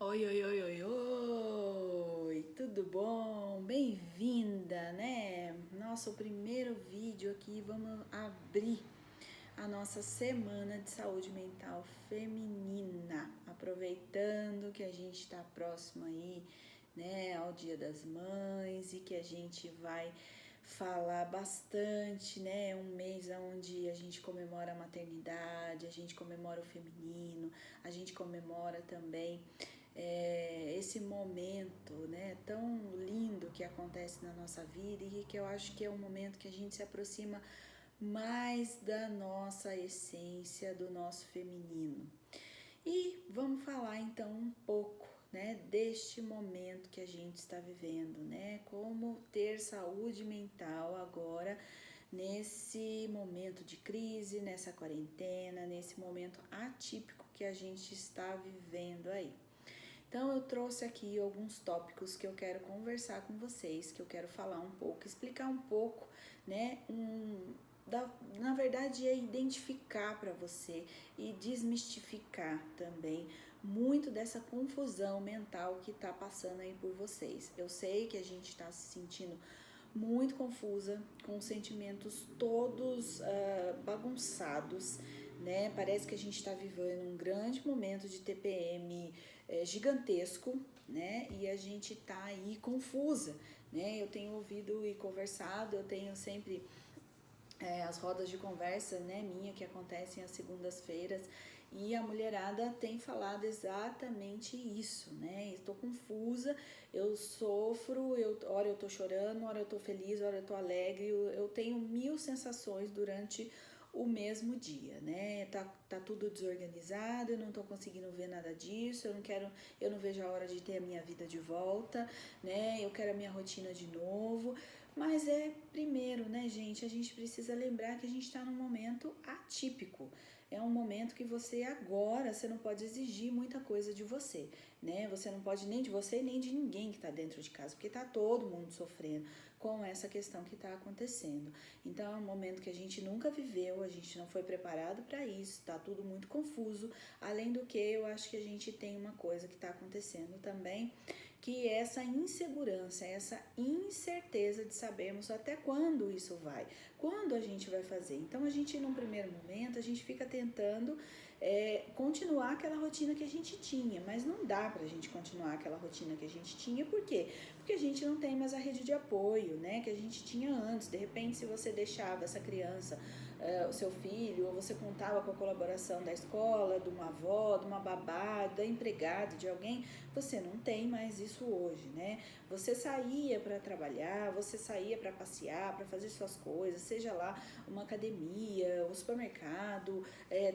Oi, oi, oi, oi, oi, tudo bom? Bem-vinda, né? Nosso primeiro vídeo aqui, vamos abrir a nossa semana de saúde mental feminina, aproveitando que a gente está próximo aí, né, ao Dia das Mães e que a gente vai falar bastante, né? Um mês onde a gente comemora a maternidade, a gente comemora o feminino, a gente comemora também esse momento, né, tão lindo que acontece na nossa vida e que eu acho que é um momento que a gente se aproxima mais da nossa essência, do nosso feminino. E vamos falar então um pouco, né, deste momento que a gente está vivendo, né, como ter saúde mental agora nesse momento de crise, nessa quarentena, nesse momento atípico que a gente está vivendo aí. Então eu trouxe aqui alguns tópicos que eu quero conversar com vocês, que eu quero falar um pouco, explicar um pouco, né? Na verdade é identificar para você e desmistificar também muito dessa confusão mental que está passando aí por vocês. Eu sei que a gente está se sentindo muito confusa, com sentimentos todos bagunçados, né? Parece que a gente está vivendo um grande momento de TPM gigantesco, né? E a gente tá aí confusa, né? Eu tenho ouvido e conversado, eu tenho sempre as rodas de conversa, né, minha, que acontecem às segundas-feiras, e a mulherada tem falado exatamente isso, né? Estou confusa, eu sofro, ora eu tô chorando, ora eu tô feliz, ora eu tô alegre, eu tenho mil sensações durante o mesmo dia, né? Tá tudo desorganizado, eu não tô conseguindo ver nada disso, eu não vejo a hora de ter a minha vida de volta, né? Eu quero a minha rotina de novo. Mas primeiro, né, gente, a gente precisa lembrar que a gente está num momento atípico. É um momento que você não pode exigir muita coisa de você, né? Você não pode nem de você nem de ninguém que está dentro de casa, porque está todo mundo sofrendo com essa questão que está acontecendo. Então é um momento que a gente nunca viveu, a gente não foi preparado para isso, está tudo muito confuso. Além do que, eu acho que a gente tem uma coisa que está acontecendo também, que é essa insegurança, essa incerteza de sabermos até quando isso vai, quando a gente vai fazer. Então a gente, num primeiro momento, a gente fica tentando continuar aquela rotina que a gente tinha, mas não dá pra gente continuar aquela rotina que a gente tinha, por quê? Porque a gente não tem mais a rede de apoio, né, que a gente tinha antes. De repente, se você deixava essa criança, o seu filho, ou você contava com a colaboração da escola, de uma avó, de uma babá, da empregada, de alguém, você não tem mais isso hoje, né? Você saía para trabalhar, você saía para passear, para fazer suas coisas, seja lá uma academia, um supermercado,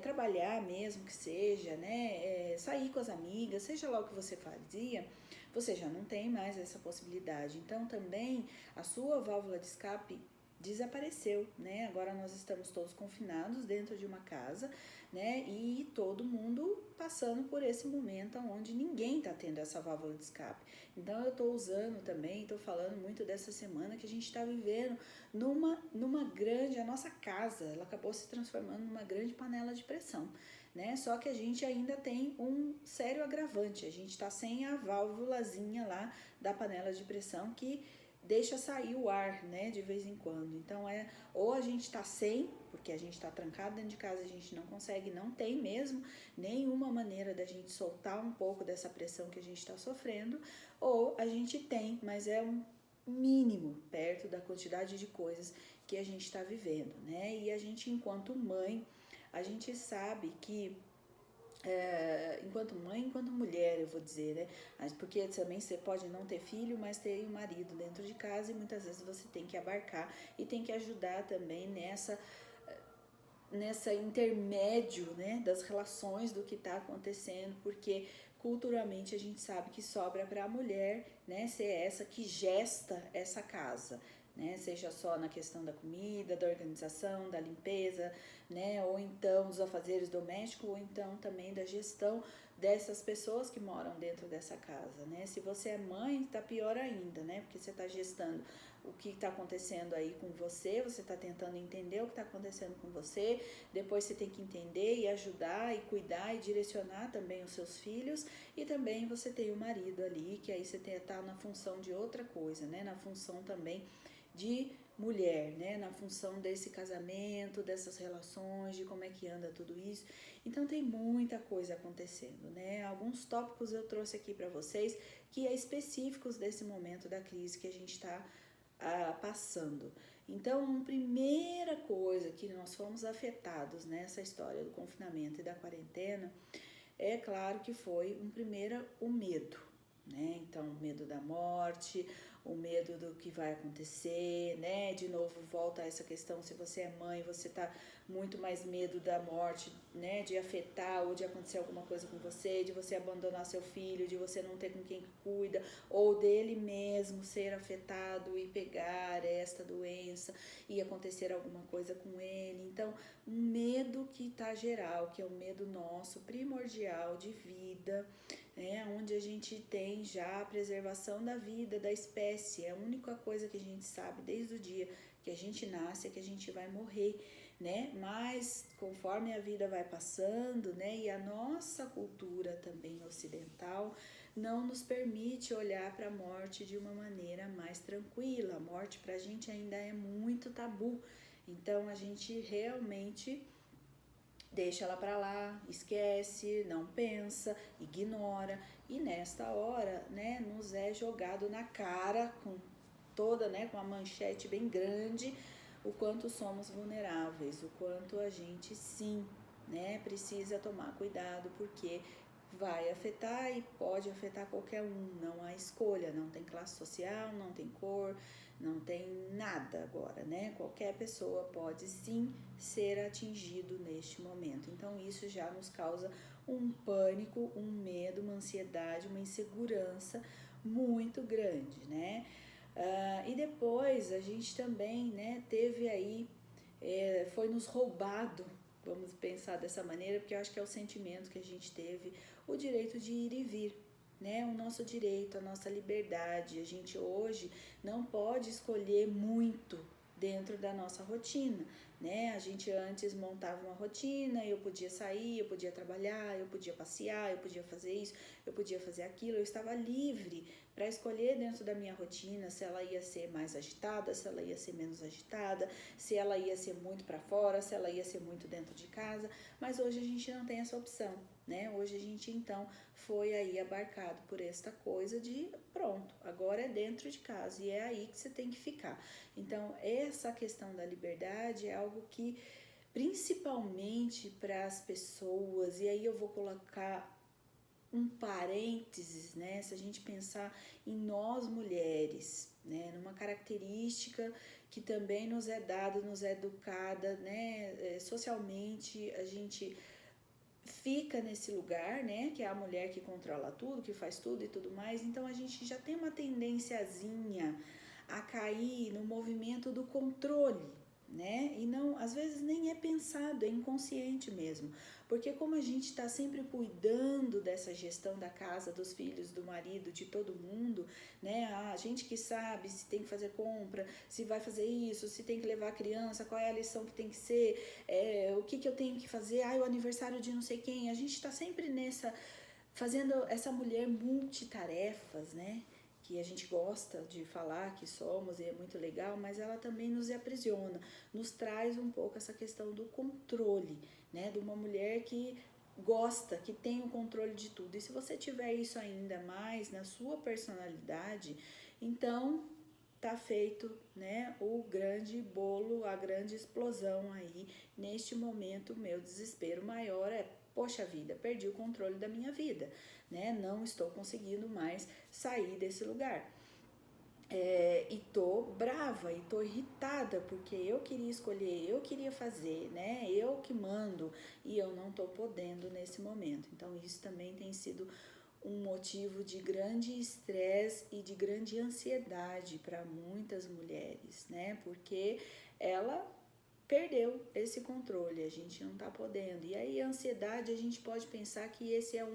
trabalhar mesmo que seja, né? Sair com as amigas, seja lá o que você fazia, você já não tem mais essa possibilidade. Então também a sua válvula de escape desapareceu, né? Agora nós estamos todos confinados dentro de uma casa, né? E todo mundo passando por esse momento onde ninguém tá tendo essa válvula de escape. Então eu tô usando também, tô falando muito dessa semana que a gente tá vivendo numa grande, a nossa casa, ela acabou se transformando numa grande panela de pressão, né? Só que a gente ainda tem um sério agravante, a gente tá sem a válvulazinha lá da panela de pressão que deixa sair o ar, né, de vez em quando. Então ou a gente tá sem, porque a gente tá trancado dentro de casa, a gente não consegue, não tem mesmo nenhuma maneira da gente soltar um pouco dessa pressão que a gente está sofrendo, ou a gente tem, mas é um mínimo perto da quantidade de coisas que a gente está vivendo, né? E a gente, enquanto mãe, a gente sabe que enquanto mãe, enquanto mulher, eu vou dizer, né? Porque também você pode não ter filho, mas ter um marido dentro de casa, e muitas vezes você tem que abarcar e tem que ajudar também nessa intermédio, né, das relações do que está acontecendo, porque culturalmente a gente sabe que sobra para a mulher, né, ser essa que gesta essa casa, né, seja só na questão da comida, da organização, da limpeza, né, ou então dos afazeres domésticos, ou então também da gestão dessas pessoas que moram dentro dessa casa, né? Se você é mãe, tá pior ainda, né? Porque você tá gestando o que está acontecendo aí com você, você está tentando entender o que está acontecendo com você, depois você tem que entender e ajudar e cuidar e direcionar também os seus filhos, e também você tem o marido ali, que aí você está na função de outra coisa, né? Na função também de mulher, né? Na função desse casamento, dessas relações, de como é que anda tudo isso. Então tem muita coisa acontecendo, né? Alguns tópicos eu trouxe aqui para vocês que é específicos desse momento da crise que a gente está passando. Então, primeira coisa que nós fomos afetados nessa história do confinamento e da quarentena, é claro que foi o medo, né? Então, o medo da morte, o medo do que vai acontecer, né? De novo, volta a essa questão, se você é mãe, você tá muito mais medo da morte, né? De afetar ou de acontecer alguma coisa com você, de você abandonar seu filho, de você não ter com quem cuida, ou dele mesmo ser afetado e pegar esta doença e acontecer alguma coisa com ele. Então, um medo que tá geral, que é o medo nosso, primordial de vida, onde a gente tem já a preservação da vida, da espécie. É a única coisa que a gente sabe desde o dia que a gente nasce é que a gente vai morrer, né? Mas conforme a vida vai passando, né, e a nossa cultura também ocidental não nos permite olhar para a morte de uma maneira mais tranquila. A morte para a gente ainda é muito tabu. Então a gente realmente deixa ela para lá, esquece, não pensa, ignora, e nesta hora, né, nos é jogado na cara com toda, né, com a manchete bem grande, o quanto somos vulneráveis, o quanto a gente sim, né, precisa tomar cuidado, porque vai afetar e pode afetar qualquer um, não há escolha, não tem classe social, não tem cor, não tem nada agora, né? Qualquer pessoa pode sim ser atingido neste momento. Então isso já nos causa um pânico, um medo, uma ansiedade, uma insegurança muito grande, né? E depois a gente também, né, teve aí, foi nos roubado, vamos pensar dessa maneira, porque eu acho que é o sentimento que a gente teve, o direito de ir e vir, né? O nosso direito, a nossa liberdade. A gente hoje não pode escolher muito dentro da nossa rotina, né? A gente antes montava uma rotina, eu podia sair, eu podia trabalhar, eu podia passear, eu podia fazer isso, eu podia fazer aquilo, eu estava livre para escolher dentro da minha rotina se ela ia ser mais agitada, se ela ia ser menos agitada, se ela ia ser muito para fora, se ela ia ser muito dentro de casa, mas hoje a gente não tem essa opção, né? Hoje a gente então foi aí abarcado por esta coisa de pronto, agora é dentro de casa e é aí que você tem que ficar. Então essa questão da liberdade é algo que principalmente para as pessoas, e aí eu vou colocar um parênteses, né? Se a gente pensar em nós mulheres, né? Numa característica que também nos é dada, nos é educada, né? Socialmente a gente fica nesse lugar, né, que é a mulher que controla tudo, que faz tudo e tudo mais, então a gente já tem uma tendenciazinha a cair no movimento do controle, né, e não, às vezes nem é pensado, é inconsciente mesmo, porque como a gente está sempre cuidando dessa gestão da casa, dos filhos, do marido, de todo mundo, né, a gente que sabe se tem que fazer compra, se vai fazer isso, se tem que levar a criança, qual é a lição que tem que ser, o que eu tenho que fazer, o aniversário de não sei quem, a gente está sempre fazendo essa mulher multitarefas, né, que a gente gosta de falar que somos e é muito legal, mas ela também nos aprisiona, nos traz um pouco essa questão do controle, né, de uma mulher que gosta, que tem o controle de tudo. E se você tiver isso ainda mais na sua personalidade, então tá feito, né, o grande bolo, a grande explosão aí. Neste momento, o meu desespero maior é, poxa vida, perdi o controle da minha vida, né, não estou conseguindo mais sair desse lugar. E tô brava e tô irritada porque eu queria escolher, eu queria fazer, né? Eu que mando e eu não tô podendo nesse momento. Então isso também tem sido um motivo de grande estresse e de grande ansiedade para muitas mulheres, né? Porque ela perdeu esse controle, a gente não tá podendo. E aí a ansiedade, a gente pode pensar que esse é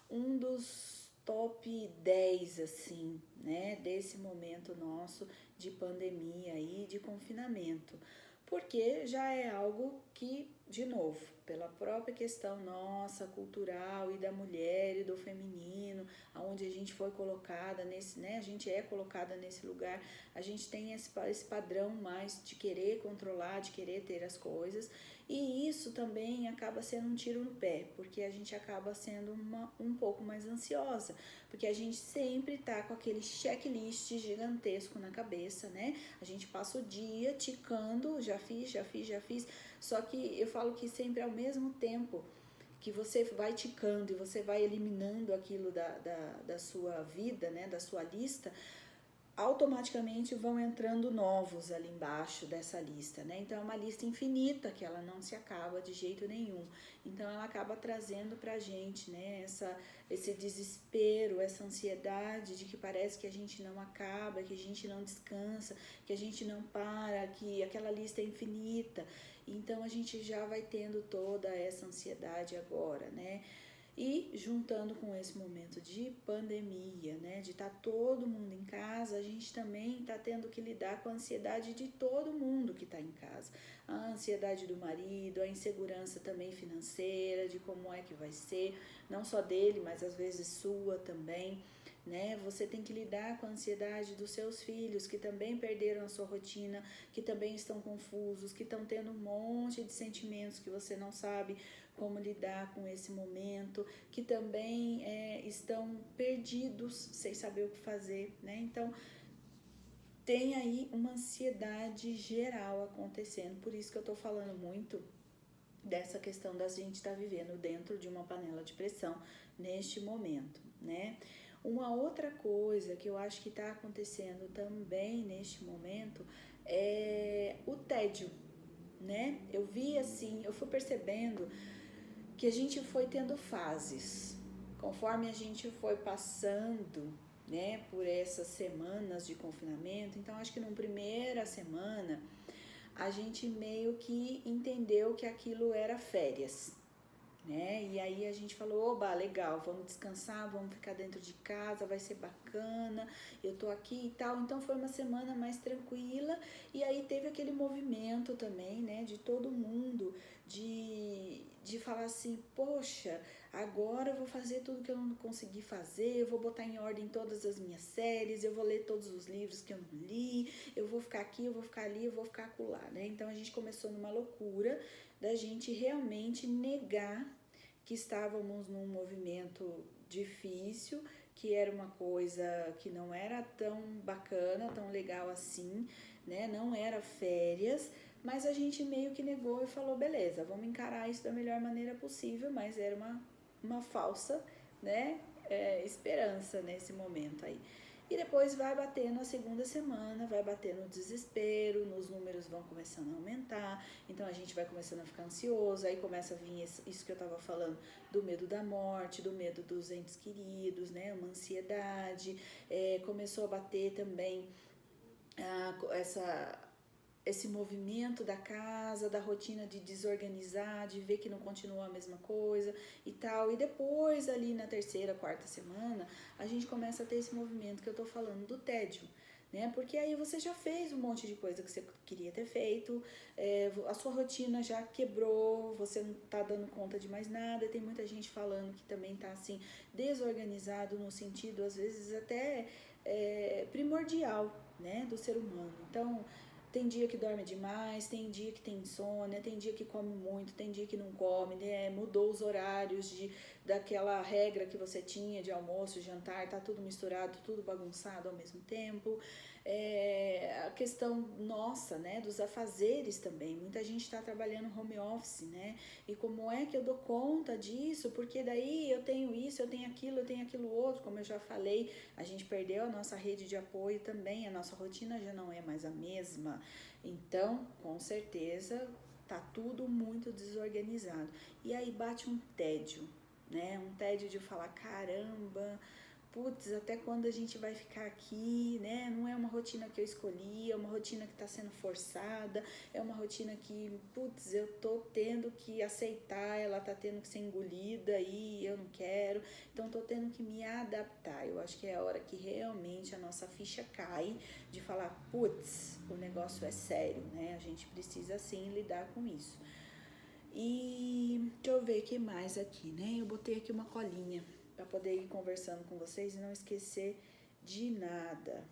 um dos top 10 assim, né, desse momento nosso de pandemia e de confinamento, porque já é algo que, de novo, pela própria questão nossa, cultural e da mulher e do feminino, aonde a gente foi colocada nesse, né, a gente é colocada nesse lugar, a gente tem esse padrão mais de querer controlar, de querer ter as coisas, e isso também acaba sendo um tiro no pé, porque a gente acaba sendo um pouco mais ansiosa, porque a gente sempre tá com aquele checklist gigantesco na cabeça, né? A gente passa o dia ticando, já fiz, só que eu falo que sempre ao mesmo tempo que você vai ticando e você vai eliminando aquilo da sua vida, né, da sua lista, automaticamente vão entrando novos ali embaixo dessa lista, né? Então é uma lista infinita que ela não se acaba de jeito nenhum. Então ela acaba trazendo pra gente, né, esse desespero, essa ansiedade de que parece que a gente não acaba, que a gente não descansa, que a gente não para, que aquela lista é infinita. Então a gente já vai tendo toda essa ansiedade agora, né? E juntando com esse momento de pandemia, né, de estar todo mundo em casa, a gente também está tendo que lidar com a ansiedade de todo mundo que está em casa. A ansiedade do marido, a insegurança também financeira, de como é que vai ser, não só dele, mas às vezes sua também, né? Você tem que lidar com a ansiedade dos seus filhos, que também perderam a sua rotina, que também estão confusos, que estão tendo um monte de sentimentos que você não sabe como lidar com esse momento, que também estão perdidos, sem saber o que fazer, né? Então, tem aí uma ansiedade geral acontecendo, por isso que eu tô falando muito dessa questão da gente estar vivendo dentro de uma panela de pressão neste momento, né? Uma outra coisa que eu acho que está acontecendo também neste momento é o tédio, né? Eu vi assim, eu fui percebendo que a gente foi tendo fases, conforme a gente foi passando, né, por essas semanas de confinamento. Então acho que na primeira semana a gente meio que entendeu que aquilo era férias, né? E aí a gente falou, oba, legal, vamos descansar, vamos ficar dentro de casa, vai ser bacana, eu tô aqui e tal. Então foi uma semana mais tranquila, e aí teve aquele movimento também, né, de todo mundo, de falar assim, poxa, agora eu vou fazer tudo que eu não consegui fazer, eu vou botar em ordem todas as minhas séries, eu vou ler todos os livros que eu não li, eu vou ficar aqui, eu vou ficar ali, eu vou ficar acolá, né? Então a gente começou numa loucura da gente realmente negar que estávamos num movimento difícil, que era uma coisa que não era tão bacana, tão legal assim, né? Não era férias, mas a gente meio que negou e falou, beleza, vamos encarar isso da melhor maneira possível, mas era uma falsa, né, esperança nesse momento aí. E depois vai batendo a segunda semana, vai batendo o desespero, os números vão começando a aumentar, então a gente vai começando a ficar ansioso, aí começa a vir isso que eu tava falando, do medo da morte, do medo dos entes queridos, né, uma ansiedade, começou a bater também esse movimento da casa, da rotina de desorganizar, de ver que não continua a mesma coisa e tal. E depois, ali na terceira, quarta semana, a gente começa a ter esse movimento que eu tô falando do tédio, né? Porque aí você já fez um monte de coisa que você queria ter feito, a sua rotina já quebrou, você não tá dando conta de mais nada. Tem muita gente falando que também tá assim, desorganizado no sentido, às vezes, até primordial, né, do ser humano. Então, tem dia que dorme demais, tem dia que tem insônia, tem dia que come muito, tem dia que não come, né? Mudou os horários daquela regra que você tinha de almoço, jantar, tá tudo misturado, tudo bagunçado ao mesmo tempo. A questão nossa, né, dos afazeres também. Muita gente está trabalhando home office, né? E como é que eu dou conta disso? Porque daí eu tenho isso, eu tenho aquilo outro, como eu já falei, a gente perdeu a nossa rede de apoio também, a nossa rotina já não é mais a mesma. Então, com certeza, tá tudo muito desorganizado. E aí bate um tédio, né? Um tédio de falar, caramba, putz, até quando a gente vai ficar aqui, né? Não é uma rotina que eu escolhi, é uma rotina que está sendo forçada, é uma rotina que, putz, eu tô tendo que aceitar, ela tá tendo que ser engolida e eu não quero, então tô tendo que me adaptar. Eu acho que é a hora que realmente a nossa ficha cai de falar, putz, o negócio é sério, né? A gente precisa sim lidar com isso. E deixa eu ver o que mais aqui, né? Eu botei aqui uma colinha para poder ir conversando com vocês e não esquecer de nada.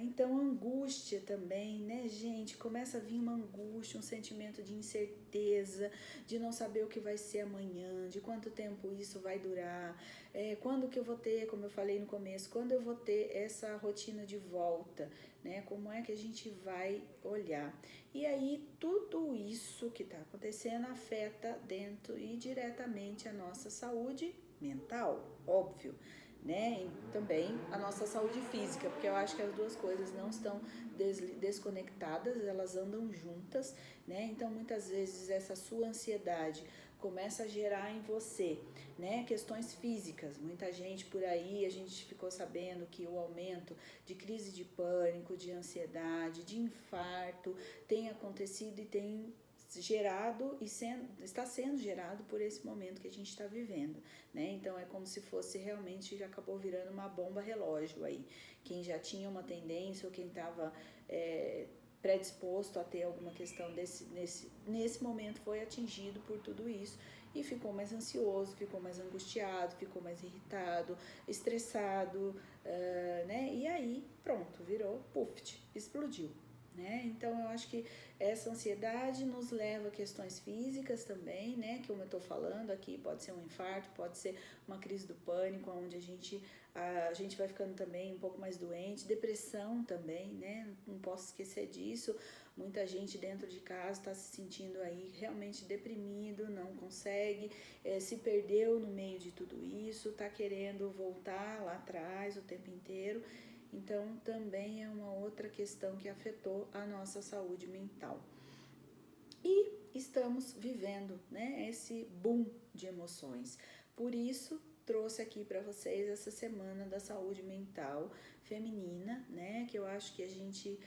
Então, angústia também, né, gente? Começa a vir uma angústia, um sentimento de incerteza, de não saber o que vai ser amanhã, de quanto tempo isso vai durar, quando que eu vou ter, como eu falei no começo, quando eu vou ter essa rotina de volta, né? Como é que a gente vai olhar? E aí, tudo isso que está acontecendo afeta dentro e diretamente a nossa saúde mental, óbvio, né? E também a nossa saúde física, porque eu acho que as duas coisas não estão desconectadas, elas andam juntas, né? Então muitas vezes essa sua ansiedade começa a gerar em você, né, questões físicas. Muita gente por aí, a gente ficou sabendo que o aumento de crise de pânico, de ansiedade, de infarto tem acontecido e tem gerado e está sendo gerado por esse momento que a gente está vivendo, né? Então é como se fosse realmente, já acabou virando uma bomba relógio aí. Quem já tinha uma tendência ou quem estava predisposto a ter alguma questão nesse momento foi atingido por tudo isso e ficou mais ansioso, ficou mais angustiado, ficou mais irritado, estressado, né? E aí, pronto, virou puff, explodiu. Né? Então eu acho que essa ansiedade nos leva a questões físicas também, né? Que como eu tô falando aqui, pode ser um infarto, pode ser uma crise do pânico, onde a gente vai ficando também um pouco mais doente, depressão também, né? Não posso esquecer disso. Muita gente dentro de casa está se sentindo aí realmente deprimido, não consegue, se perdeu no meio de tudo isso, tá querendo voltar lá atrás o tempo inteiro. Então, também é uma outra questão que afetou a nossa saúde mental. E estamos vivendo, né, esse boom de emoções. Por isso, trouxe aqui para vocês essa semana da saúde mental feminina, né, que eu acho que a gente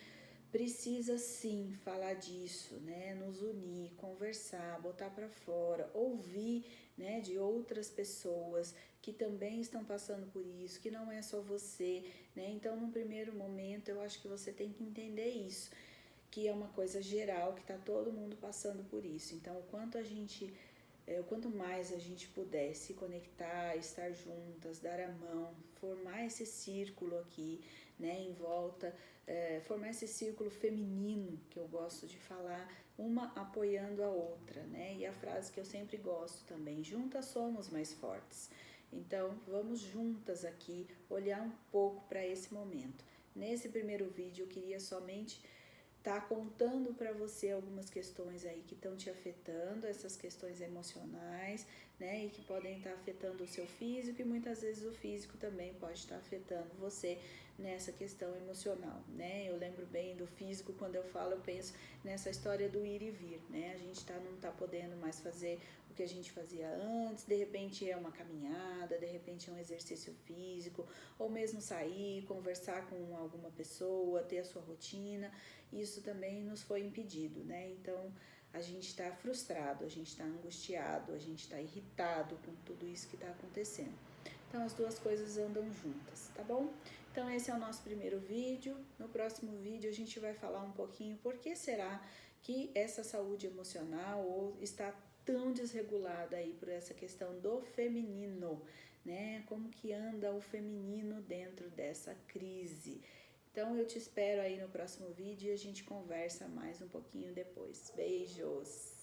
precisa sim falar disso, né? Nos unir, conversar, botar para fora, ouvir, né, de outras pessoas que também estão passando por isso, que não é só você, né? Então, num primeiro momento, eu acho que você tem que entender isso, que é uma coisa geral, que está todo mundo passando por isso. Então, o quanto mais a gente puder se conectar, estar juntas, dar a mão, formar esse círculo aqui, né, em volta, formar esse círculo feminino, que eu gosto de falar, uma apoiando a outra, né, e a frase que eu sempre gosto também, juntas somos mais fortes. Então, vamos juntas aqui olhar um pouco para esse momento. Nesse primeiro vídeo, eu queria somente tá contando para você algumas questões aí que estão te afetando, essas questões emocionais, né, e que podem estar afetando o seu físico e muitas vezes o físico também pode estar afetando você nessa questão emocional, né? Eu lembro bem do físico, quando eu falo, eu penso nessa história do ir e vir, né? A gente não tá podendo mais fazer o que a gente fazia antes, de repente é uma caminhada, de repente é um exercício físico, ou mesmo sair, conversar com alguma pessoa, ter a sua rotina. Isso também nos foi impedido, né? Então, a gente está frustrado, a gente está angustiado, a gente está irritado com tudo isso que está acontecendo. Então, as duas coisas andam juntas, tá bom? Então, esse é o nosso primeiro vídeo. No próximo vídeo, a gente vai falar um pouquinho por que será que essa saúde emocional está tão desregulada aí por essa questão do feminino, né? Como que anda o feminino dentro dessa crise? Então, eu te espero aí no próximo vídeo e a gente conversa mais um pouquinho depois. Beijos!